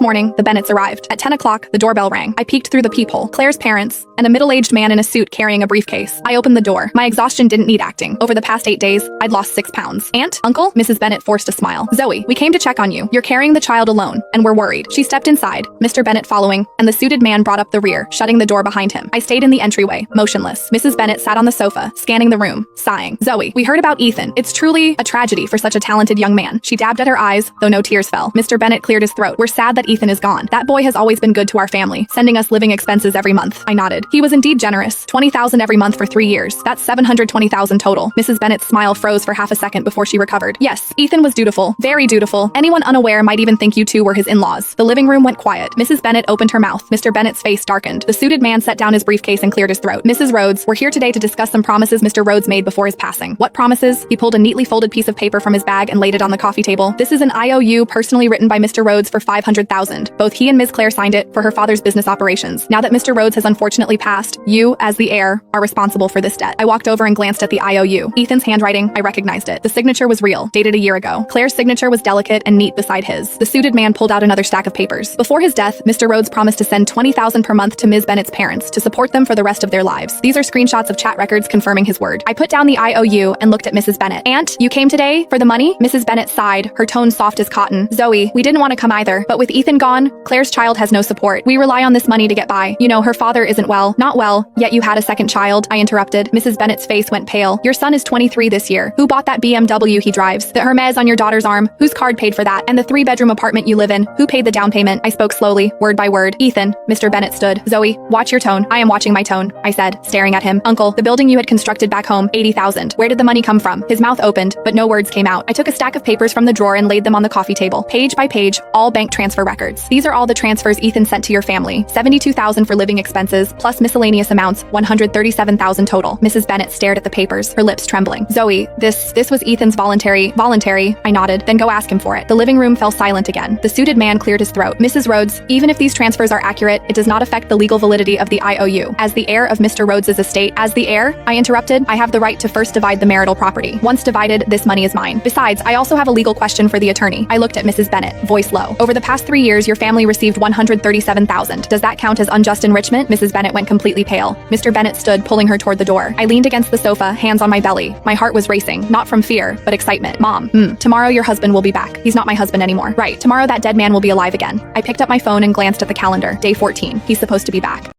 next morning, the Bennetts arrived. At 10 o'clock, the doorbell rang. I peeked through the peephole. Claire's parents, and a middle-aged man in a suit carrying a briefcase. I opened the door. My exhaustion didn't need acting. Over the past 8 days, I'd lost 6 pounds. Aunt? Uncle? Mrs. Bennett forced a smile. Zoe, we came to check on you. You're carrying the child alone, and we're worried. She stepped inside, Mr. Bennett following, and the suited man brought up the rear, shutting the door behind him. I stayed in the entryway, motionless. Mrs. Bennett sat on the sofa, scanning the room, sighing. Zoe, we heard about Ethan. It's truly a tragedy for such a talented young man. She dabbed at her eyes, though no tears fell. Mr. Bennett cleared his throat. We're sad that Ethan is gone. That boy has always been good to our family, sending us living expenses every month. I nodded. He was indeed generous. $20,000 every month for 3 years. That's $720,000 total. Mrs. Bennett's smile froze for half a second before she recovered. Yes, Ethan was dutiful. Very dutiful. Anyone unaware might even think you two were his in-laws. The living room went quiet. Mrs. Bennett opened her mouth. Mr. Bennett's face darkened. The suited man set down his briefcase and cleared his throat. Mrs. Rhodes, we're here today to discuss some promises Mr. Rhodes made before his passing. What promises? He pulled a neatly folded piece of paper from his bag and laid it on the coffee table. This is an IOU personally written by Mr. Rhodes for $500,000. Both he and Ms. Claire signed it for her father's business operations. Now that Mr. Rhodes has unfortunately passed, you, as the heir, are responsible for this debt. I walked over and glanced at the IOU. Ethan's handwriting, I recognized it. The signature was real, dated a year ago. Claire's signature was delicate and neat beside his. The suited man pulled out another stack of papers. Before his death, Mr. Rhodes promised to send $20,000 per month to Ms. Bennett's parents to support them for the rest of their lives. These are screenshots of chat records confirming his word. I put down the IOU and looked at Mrs. Bennett. Aunt, you came today for the money? Mrs. Bennett sighed, her tone soft as cotton. Zoe, we didn't want to come either, but with Ethan gone, Claire's child has no support. We rely on this money to get by. You know, her father isn't well. Not well, yet you had a second child, I interrupted. Mrs. Bennett's face went pale. Your son is 23 this year. Who bought that BMW he drives? The Hermes on your daughter's arm? Whose card paid for that? And the 3-bedroom apartment you live in? Who paid the down payment? I spoke slowly, word by word. Ethan, Mr. Bennett stood. Zoe, watch your tone. I am watching my tone, I said, staring at him. Uncle, the building you had constructed back home, $80,000. Where did the money come from? His mouth opened, but no words came out. I took a stack of papers from the drawer and laid them on the coffee table, page by page, all bank transfer records. These are all the transfers Ethan sent to your family. $72,000 for living expenses, plus miscellaneous amounts, $137,000 total. Mrs. Bennett stared at the papers, her lips trembling. Zoe, this was Ethan's voluntary, I nodded. Then go ask him for it. The living room fell silent again. The suited man cleared his throat. Mrs. Rhodes, even if these transfers are accurate, it does not affect the legal validity of the IOU. As the heir of Mr. Rhodes's estate, as the heir, I interrupted, I have the right to first divide the marital property. Once divided, this money is mine. Besides, I also have a legal question for the attorney. I looked at Mrs. Bennett, voice low. Over the past 3 years, your family received $137,000. Does that count as unjust enrichment? Mrs. Bennett went completely pale. Mr. Bennett stood, pulling her toward the door. I leaned against the sofa, hands on my belly. My heart was racing, not from fear, but excitement. Mom, tomorrow your husband will be back. He's not my husband anymore. Right, tomorrow that dead man will be alive again. I picked up my phone and glanced at the calendar. Day 14. He's supposed to be back.